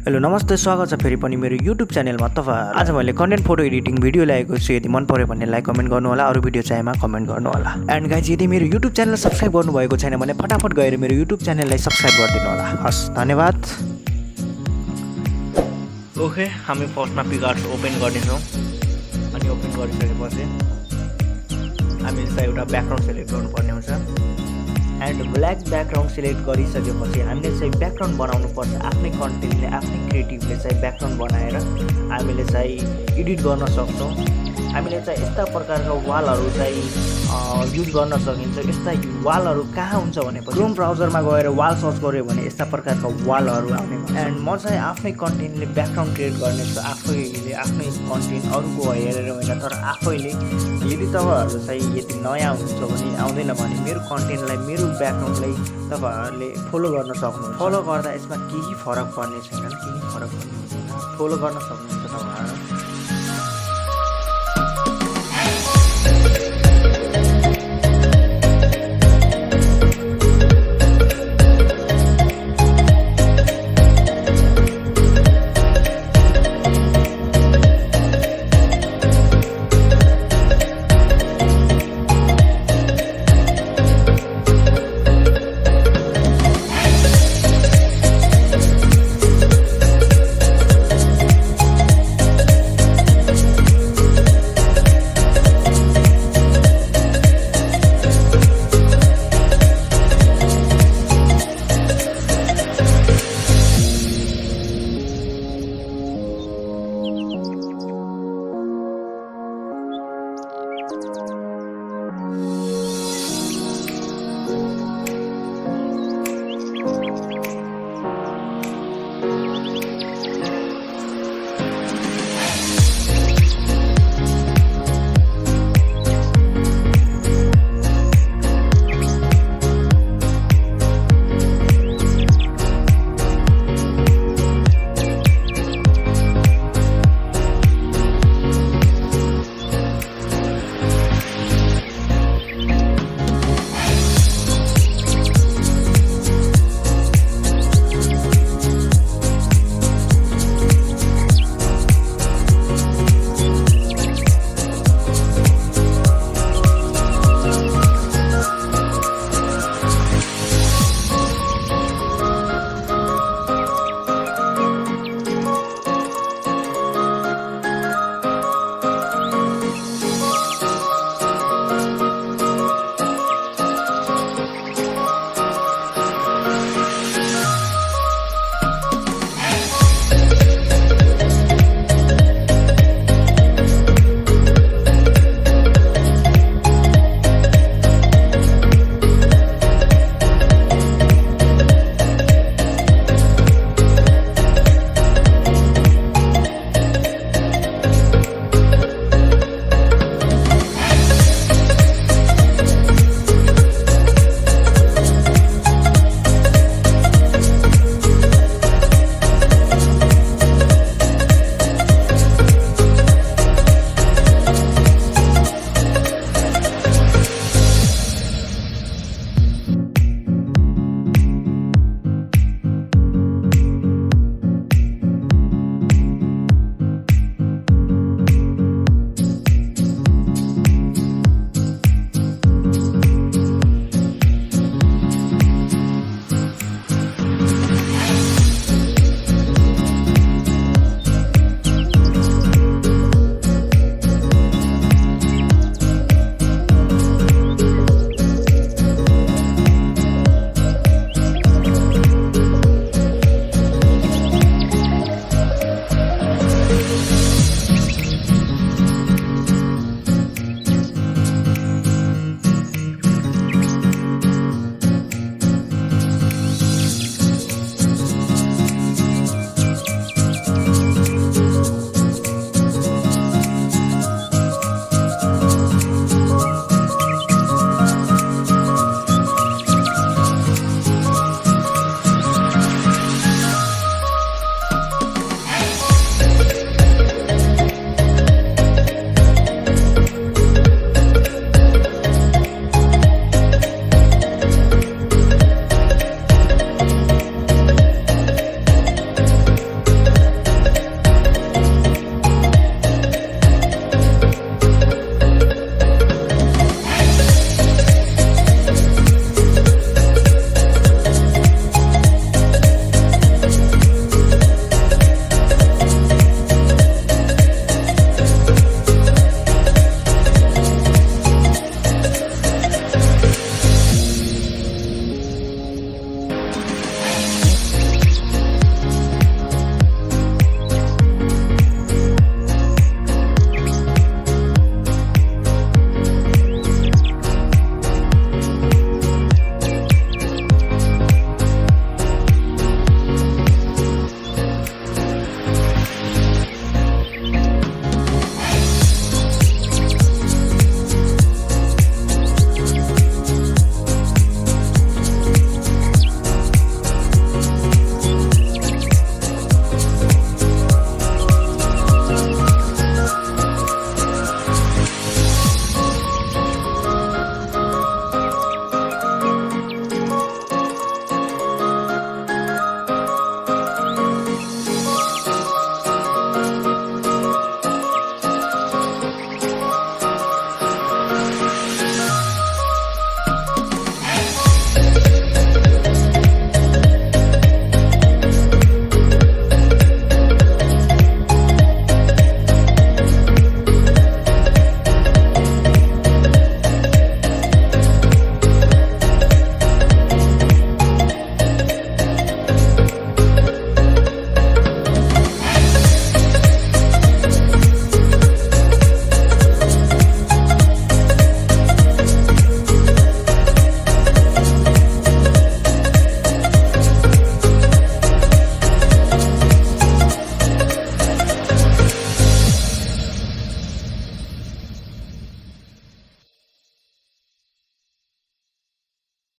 Hello नमस्ते, स्वागत छ फेरि पनि मेरो युट्युब च्यानलमा। तपाईहरु आज मैले कन्टेन्ट फोटो एडिटिङ भिडियो ल्याएको छु। यदि मन पर्यो भने लाइक कमेन्ट गर्नु होला, अरु भिडियो चाहिएमा कमेन्ट गर्नु होला। एन्ड गाइज, यदि मेरो युट्युब च्यानल सब्स्क्राइब गर्नु भएको छैन भने फटाफट गएर मेरो युट्युब च्यानललाई सब्स्क्राइब गरिदिनु होला। हस्, धन्यवाद। ओके, हामी फर्स्टमा PicsArt ओपन गर्नेछौँ अनि ओपन गरिसकेपछि हामीले चाहिँ एउटा ब्याकग्राउन्ड सिलेक्ट गर्नुपर्ने हुन्छ। एन्ड ब्ल्याक ब्याकग्राउन्ड सिलेक्ट गरिसकेपछि हामीले चाहिँ ब्याकग्राउन्ड बनाउनु पर्छ। आफ्नै कन्टेन्टले आफ्नै क्रिएटिभले चाहिँ ब्याकग्राउन्ड बनाएर हामीले चाहिँ एडिट गर्न सक्छौँ। हामीले चाहिँ यस्ता प्रकारका वालहरू चाहिँ युज गर्न सकिन्छ। यस्ता वालहरू कहाँ हुन्छ भनेपछि क्रोम ब्राउजरमा गएर वाल सर्च गऱ्यो भने यस्ता प्रकारका वालहरू आउने। एन्ड म चाहिँ आफ्नै कन्टेन्टले ब्याकग्राउन्ड क्रिएट गर्नेछु। आफैले आफ्नै कन्टेन्ट अरूको हेरेर होइन, तर आफैले। यदि तपाईँहरू चाहिँ यदि नयाँ हुन्छ भने आउँदैन भने मेरो कन्टेन्टलाई, मेरो ब्याकग्राउन्डलाई तपाईँहरूले फलो गर्न सक्नुहुन्छ। फलो गर्दा यसमा केही फरक पर्ने छैन, केही फरक पर्ने हुँदैन। फलो गर्न सक्नुहुन्छ तपाईँहरू।